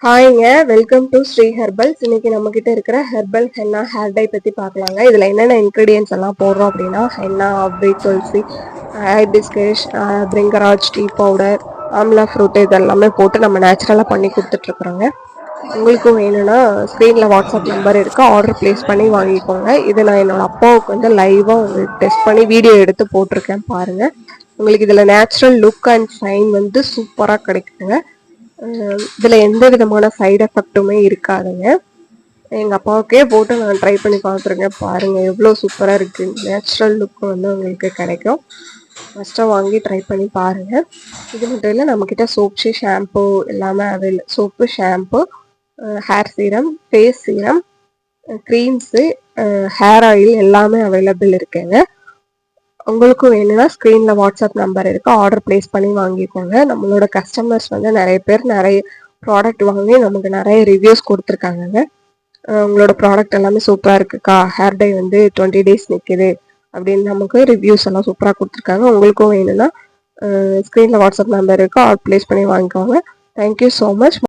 ஹாய்ங்க, welcome to Sri herbals. இன்னைக்கு நம்ம கிட்ட இருக்கிற ஹெர்பல் ஹென்னா ஹேர் டை பத்தி பார்க்கலாங்க. இதுல என்னென்ன இன்கிரீடியன்ஸ் எல்லாம் போடுறோம் அப்படின்னா ஹென்னா, அவ்வை, tulsi, hibiscus, bhringraj, tea powder, amla fruit இதெல்லாமே போட்டு நம்ம நேச்சுரலாக பண்ணி கொடுத்துட்ருக்குறோங்க. உங்களுக்கும் வேணும்னா ஸ்க்ரீனில் வாட்ஸ்அப் நம்பர் இருக்குது, ஆர்டர் ப்ளேஸ் பண்ணி வாங்கிக்கோங்க. இது நான் என்னோட அப்பாவுக்கு வந்து லைவாக உங்களுக்கு டெஸ்ட் பண்ணி வீடியோ எடுத்து போட்டிருக்கேன் பாருங்கள். உங்களுக்கு இதில் நேச்சுரல் லுக் அண்ட் ஷைன் வந்து சூப்பராக கிடைக்குங்க. இதில் எந்த விதமான சைடு எஃபெக்ட்டுமே இருக்காதுங்க. எங்கள் அப்பாவுக்கே போட்டு நான் ட்ரை பண்ணி பார்த்துருக்கேன். பாருங்கள் எவ்வளோ சூப்பராக இருக்குது. நேச்சுரல் லுக் வந்து உங்களுக்கு கிடைக்கும். ஃபஸ்ட்டாக வாங்கி ட்ரை பண்ணி பாருங்கள். இது மட்டும் இல்லை, நம்மக்கிட்ட சோப்ஸு, ஷாம்பு எல்லாமே soap, shampoo, hair serum, face serum, creams, hair oil எல்லாமே அவைலபிள் இருக்குங்க. உங்களுக்கும் வேணும்னா ஸ்க்ரீனில் வாட்ஸ்அப் நம்பர் இருக்குது, ஆர்டர் ப்ளேஸ் பண்ணி வாங்கிக்கோங்க. நம்மளோட கஸ்டமர்ஸ் வந்து நிறைய பேர் நிறைய ப்ராடக்ட் வாங்கி நமக்கு நிறைய ரிவ்யூஸ் கொடுத்துருக்காங்கங்க. உங்களோட ப்ராடக்ட் எல்லாமே சூப்பராக இருக்குக்கா, ஹேர் டை வந்து 20 days நிற்கிது அப்படின்னு நமக்கு ரிவ்யூஸ் எல்லாம் சூப்பராக கொடுத்துருக்காங்க. உங்களுக்கும் வேணும்னா ஸ்க்ரீனில் வாட்ஸ்அப் நம்பர் இருக்குது, ஆர்டர் ப்ளேஸ் பண்ணி வாங்கிக்கோங்க. Thank you so much.